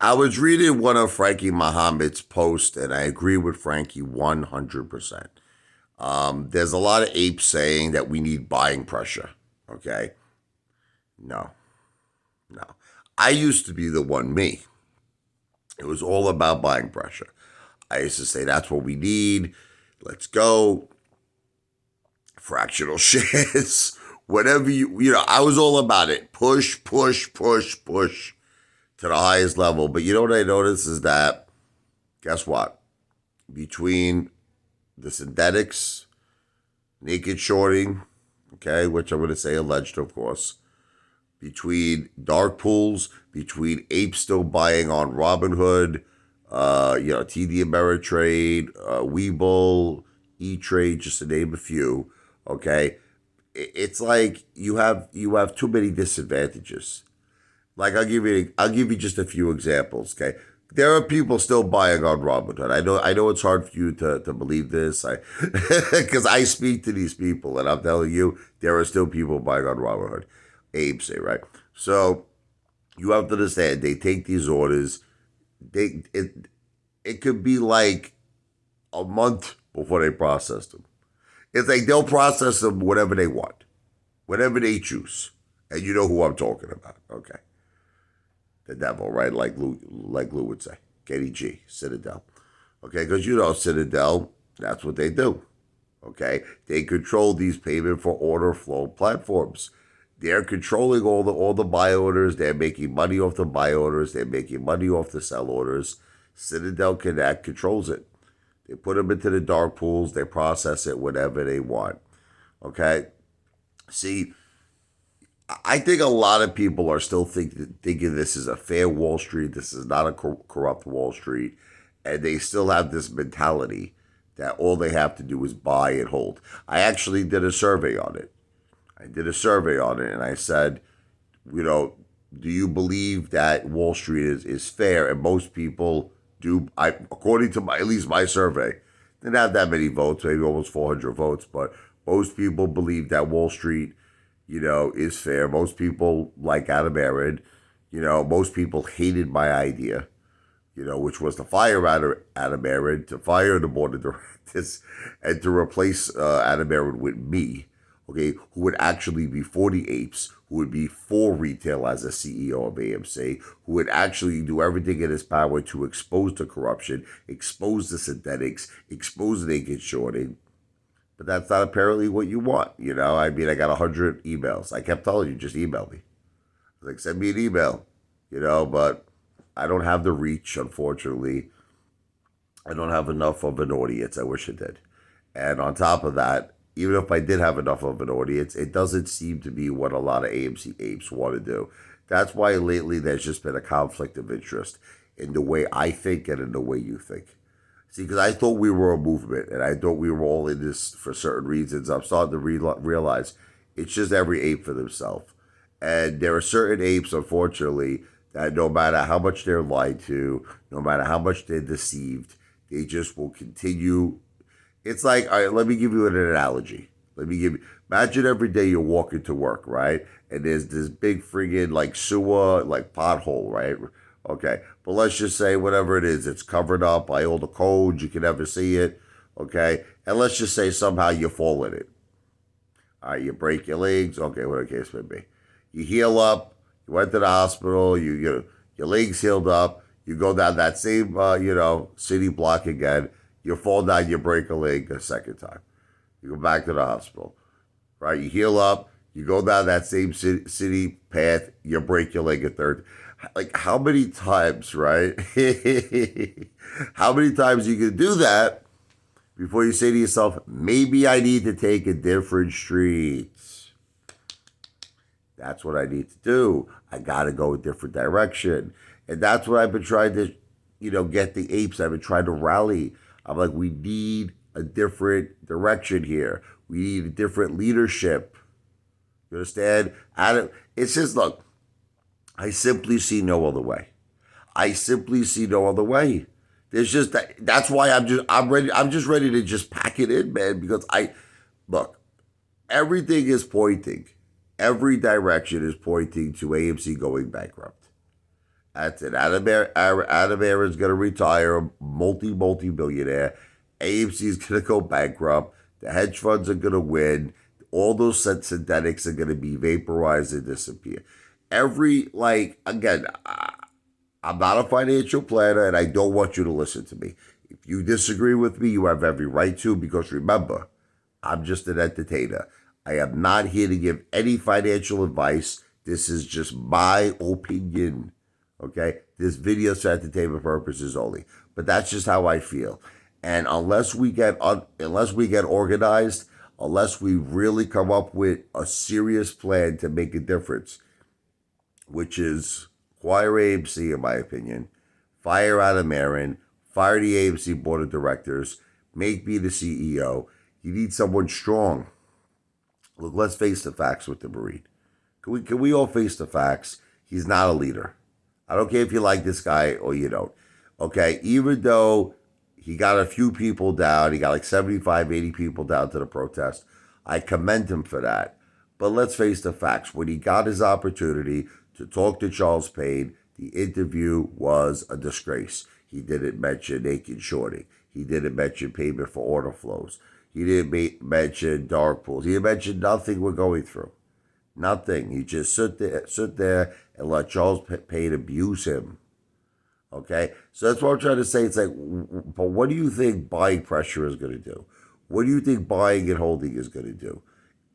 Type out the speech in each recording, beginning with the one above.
I was reading one of Frankie Muhammad's posts, and I agree with Frankie 100%. There's a lot of apes saying that we need buying pressure. Okay? No, no. I used to be the one, me. It was all about buying pressure. I used to say, that's what we need. Let's go. Fractional shares. Whatever I was all about it. Push, push, push, push to the highest level. But you know what I noticed is that, guess what? Between the synthetics, naked shorting, okay, which I'm going to say alleged, of course, between dark pools, between apes still buying on Robinhood, TD Ameritrade, Webull, E-Trade, just to name a few, okay, it's like you have too many disadvantages. Like I'll give you just a few examples. Okay, there are people still buying on Robinhood. I know it's hard for you to believe this. I because I speak to these people and I'm telling you there are still people buying on Robinhood. Abe say right. So you have to understand they take these orders. It could be like a month before they process them. It's like they'll process them whatever they want, whatever they choose, and you know who I'm talking about. Okay, the devil, right? Like Lou would say, Kenny G, Citadel. Okay, because Citadel, that's what they do. Okay, they control these payment for order flow platforms. They're controlling all the buy orders. They're making money off the buy orders. They're making money off the sell orders. Citadel Connect controls it. They put them into the dark pools. They process it whenever they want. Okay. See, I think a lot of people are still thinking this is a fair Wall Street. This is not a corrupt Wall Street. And they still have this mentality that all they have to do is buy and hold. I actually did a survey on it. And I said, you know, do you believe that Wall Street is fair? And most people do. According to at least my survey, didn't have that many votes, maybe almost 400 votes, but most people believe that Wall Street, is fair. Most people like Adam Aron. Most people hated my idea, which was to fire Adam Aron, to fire the board of directors, and to replace Adam Aron with me, okay, who would actually be for the apes, who would be for retail as a CEO of AMC, who would actually do everything in his power to expose the corruption, expose the synthetics, expose the naked shorting. But that's not apparently what you want, I mean, I got 100 emails. I kept telling you, just email me. Like, send me an email, but I don't have the reach, unfortunately. I don't have enough of an audience. I wish I did. And on top of that, even if I did have enough of an audience, it doesn't seem to be what a lot of AMC apes want to do. That's why lately there's just been a conflict of interest in the way I think and in the way you think. See, because I thought we were a movement and I thought we were all in this for certain reasons. I'm starting to realize it's just every ape for themselves. And there are certain apes, unfortunately, that no matter how much they're lied to, no matter how much they're deceived, they just will continue. It's like, all right, let me give you an analogy. Imagine every day you're walking to work, right? And there's this big friggin' like sewer, like pothole, right? Okay. But let's just say whatever it is, it's covered up by all the codes. You can never see it. Okay. And let's just say somehow you fall in it. All right. You break your legs. Okay. Whatever the case may be. You heal up. You went to the hospital. Your legs healed up. You go down that same, city block again. You fall down. You break a leg a second time. You go back to the hospital. Right. You heal up. You go down that same city path. You break your leg a third. Like, how many times, right? How many times you can do that before you say to yourself, maybe I need to take a different street? That's what I need to do. I got to go a different direction. And that's what I've been trying to, get the apes. I've been trying to rally. I'm like, we need a different direction here. We need a different leadership. You understand? It's just, look, I simply see no other way. I simply see no other way. There's just that's why I'm just ready to just pack it in, man, because look, everything is pointing. Every direction is pointing to AMC going bankrupt. That's it. Adam Aaron's going to retire, multi-billionaire. AMC's going to go bankrupt. The hedge funds are going to win. All those synthetics are going to be vaporized and disappear. Again, I'm not a financial planner and I don't want you to listen to me. If you disagree with me, you have every right to, because remember, I'm just an entertainer. I am not here to give any financial advice. This is just my opinion. Okay? This video is for entertainment purposes only. But that's just how I feel. And unless we get organized, unless we really come up with a serious plan to make a difference, which is acquire AMC, in my opinion, fire Adam Aaron, fire the AMC board of directors, make me the CEO. You need someone strong. Look, let's face the facts with the Marine. Can we all face the facts? He's not a leader. I don't care if you like this guy or you don't. Okay, even though he got a few people down, he got like 75, 80 people down to the protest. I commend him for that. But let's face the facts. When he got his opportunity to talk to Charles Payne, the interview was a disgrace. He didn't mention naked shorting. He didn't mention payment for order flows. He didn't mention dark pools. He didn't mention nothing we're going through. Nothing. He just sit there and let Charles Payne abuse him. Okay? So that's what I'm trying to say. It's like, but what do you think buying pressure is going to do? What do you think buying and holding is going to do?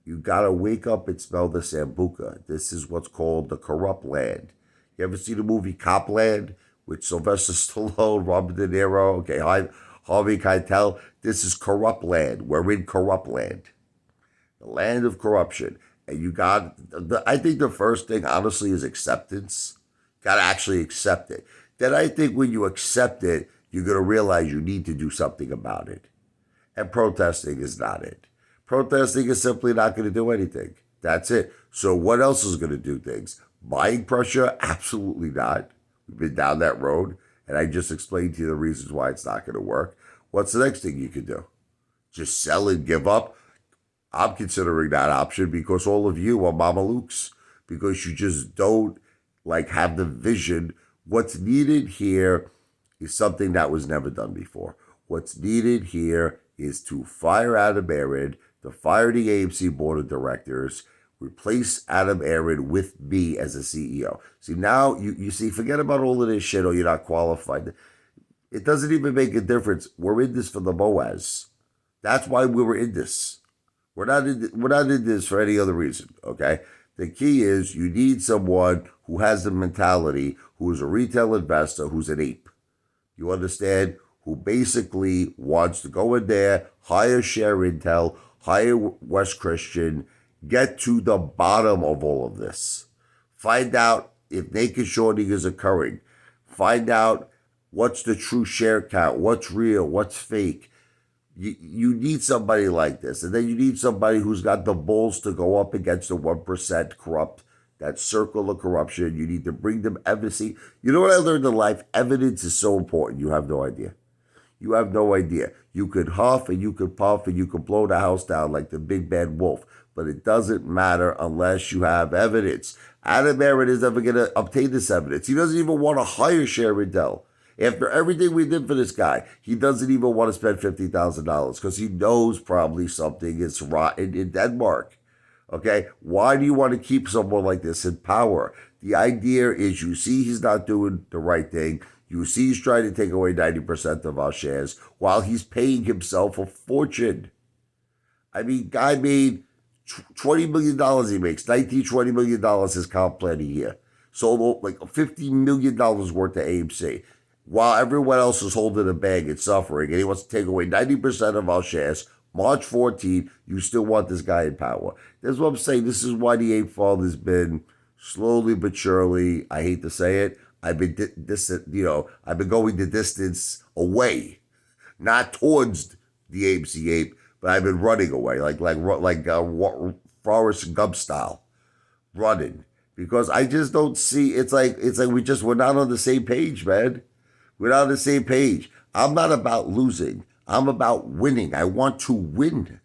You got to wake up and smell the sambuca. This is what's called the corrupt land. You ever see the movie Copland with Sylvester Stallone, Robert De Niro? Okay, Harvey Keitel. This is corrupt land. We're in corrupt land. The land of corruption. And you got, I think the first thing, honestly, is acceptance. Got to actually accept it. Then I think when you accept it, you're going to realize you need to do something about it. And protesting is not it. Protesting is simply not going to do anything. That's it. So what else is going to do things? Buying pressure? Absolutely not. We've been down that road, and I just explained to you the reasons why it's not going to work. What's the next thing you could do? Just sell and give up? I'm considering that option because all of you are mamalukes, because you just don't have the vision. What's needed here is something that was never done before. What's needed here is to fire Adam Aaron, to fire the AMC board of directors, replace Adam Aaron with me as a CEO. See, now, you see, forget about all of this shit, or you're not qualified. It doesn't even make a difference. We're in this for the MOASS. That's why we were in this. We're not in this for any other reason, okay? The key is you need someone who has the mentality, who is a retail investor, who's an ape. You understand? Who basically wants to go in there, hire Share Intel, hire West Christian, get to the bottom of all of this. Find out if naked shorting is occurring. Find out what's the true share count, what's real, what's fake. You need somebody like this. And then you need somebody who's got the balls to go up against the 1% corrupt, that circle of corruption. You need to bring them evidence. You know what I learned in life? Evidence is so important. You have no idea. You have no idea. You could huff and you could puff and you could blow the house down like the big bad wolf. But it doesn't matter unless you have evidence. Adam Aaron is never going to obtain this evidence. He doesn't even want to hire Share Intel. After everything we did for this guy, he doesn't even want to spend $50,000 because he knows probably something is rotten in Denmark. Okay? Why do you want to keep someone like this in power? The idea is you see he's not doing the right thing. You see he's trying to take away 90% of our shares while he's paying himself a fortune. I mean, guy made $20 million he makes, $20 million his comp plan a year. Sold like $50 million worth of AMC. While everyone else is holding a bag and suffering, and he wants to take away 90% of our shares, March 14th, you still want this guy in power. That's what I'm saying. This is why the Apefather has been slowly but surely, I hate to say it, I've been I've been going the distance away, not towards the AMC ape, but I've been running away, like Forrest Gump style, running, because I just don't see. It's like we're not on the same page, man. We're not on the same page. I'm not about losing. I'm about winning. I want to win.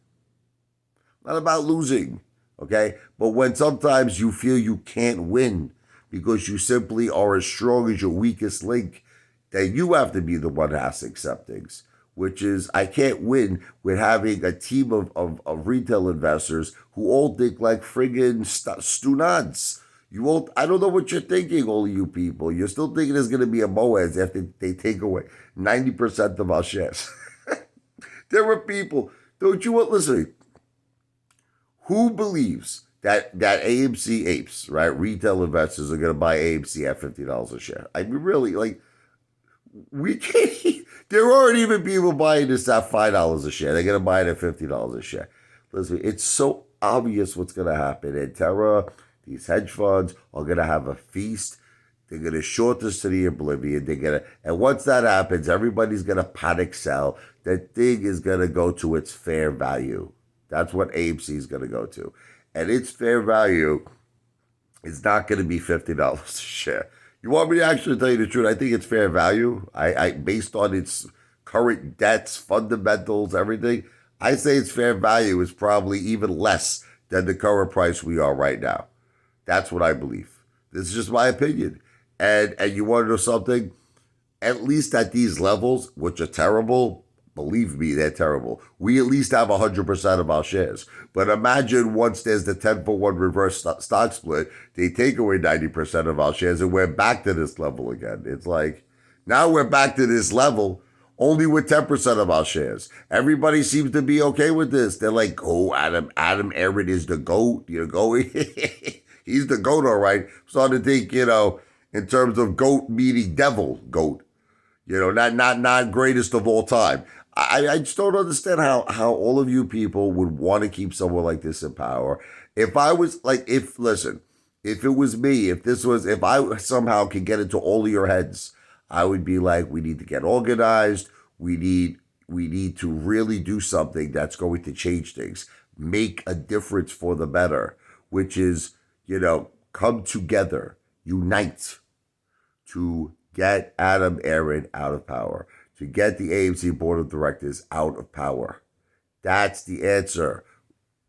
Not about losing, okay? But when sometimes you feel you can't win because you simply are as strong as your weakest link, then you have to be the one that has to accept things. Which is, I can't win with having a team of retail investors who all think like friggin' stunads. You won't, I don't know what you're thinking, all of you people. You're still thinking there's going to be a MOASS after they take away 90% of our shares. There are people, don't you want, listen, who believes that AMC apes, right, retail investors are going to buy AMC at $50 a share? I mean, really, like, we can't, there aren't even people buying this at $5 a share. They're going to buy it at $50 a share. Listen, it's so obvious what's going to happen. And Terra, these hedge funds are going to have a feast. They're going to short this to the oblivion. And once that happens, everybody's going to panic sell. That thing is going to go to its fair value. That's what AMC is going to go to. And its fair value is not going to be $50 a share. You want me to actually tell you the truth? I think it's fair value. I based on its current debts, fundamentals, everything, I say its fair value is probably even less than the current price we are right now. That's what I believe. This is just my opinion. And you want to know something? At least at these levels, which are terrible, believe me, they're terrible. We at least have 100% of our shares. But imagine once there's the 10-for-1 reverse stock split, they take away 90% of our shares and we're back to this level again. It's like, now we're back to this level only with 10% of our shares. Everybody seems to be okay with this. They're like, oh, Adam Aaron is the GOAT. You know, he's the GOAT, all right. I'm starting to think, in terms of GOAT meaning devil GOAT. Not greatest of all time. I just don't understand how all of you people would want to keep someone like this in power. If I was like, if it was me, if I somehow could get into all of your heads, I would be like, we need to get organized. We need to really do something that's going to change things, make a difference for the better, which is, come together, unite to get Adam Aaron out of power, to get the AMC board of directors out of power. That's the answer.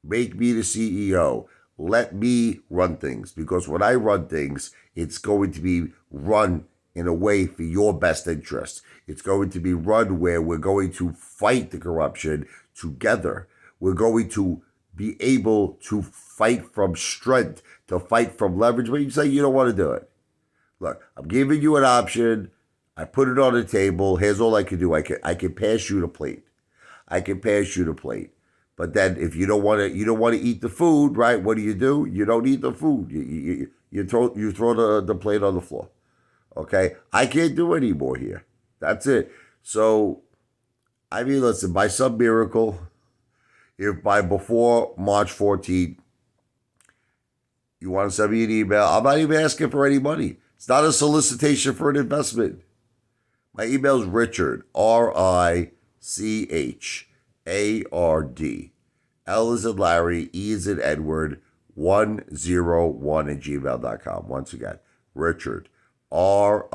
Make me the CEO. Let me run things, because when I run things, it's going to be run in a way for your best interest. It's going to be run where we're going to fight the corruption together. We're going to be able to fight from strength, to fight from leverage. But you say you don't want to do it. Look, I'm giving you an option. I put it on the table. Here's all I can do. I can pass you the plate. But then if you don't want to eat the food, right? What do? You don't eat the food. You throw the plate on the floor. Okay? I can't do any more here. That's it. So, I mean, listen, by some miracle, if by before March 14th, you want to send me an email, I'm not even asking for any money. It's not a solicitation for an investment. My email is Richard, RICHARD, L is in Larry, E is in Edward, 101 at gmail.com. Once again, Richard, RICHARD,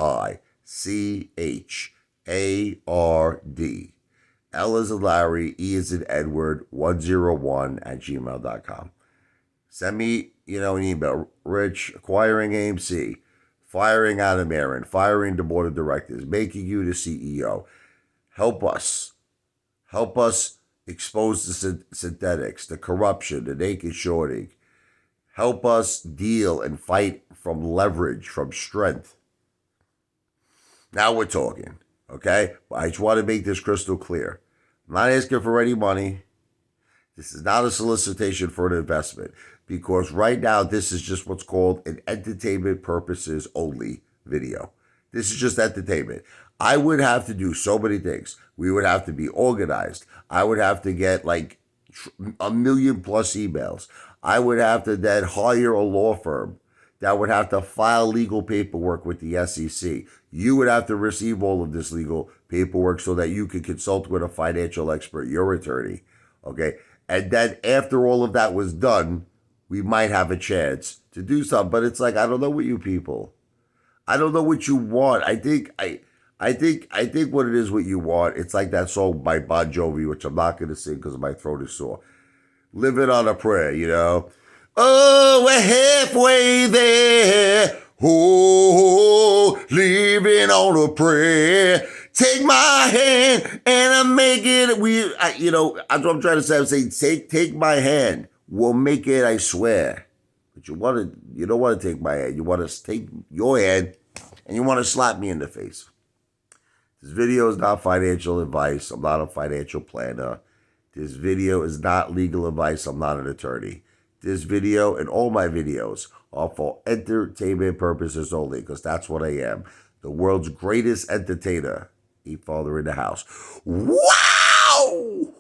L is in Larry, E is in Edward, 101 at gmail.com. Send me, an email. Rich, acquiring AMC, firing Adam Aaron, firing the board of directors, making you the CEO. Help us expose the synthetics, the corruption, the naked shorting. Help us deal and fight from leverage, from strength. Now we're talking, okay? I just want to make this crystal clear. I'm not asking for any money. This is not a solicitation for an investment, because right now this is just what's called an entertainment purposes only video. This is just entertainment. I would have to do so many things. We would have to be organized. I would have to get like 1 million plus emails. I would have to then hire a law firm that would have to file legal paperwork with the SEC. You would have to receive all of this legal paperwork so that you could consult with a financial expert, your attorney, okay? And then after all of that was done, we might have a chance to do something. But it's like, I don't know what you people. I don't know what you want. I think what it is what you want. It's like that song by Bon Jovi, which I'm not going to sing because my throat is sore. Living on a prayer, Oh, we're halfway there. Oh, living on a prayer. Take my hand and I make it. That's what I'm trying to say. I'm saying, take my hand. We'll make it, I swear. But you don't want to take my hand. You want to take your hand and you want to slap me in the face. This video is not financial advice. I'm not a financial planner. This video is not legal advice. I'm not an attorney. This video and all my videos are for entertainment purposes only, because that's what I am. The world's greatest entertainer. Apefather in the house. Wow!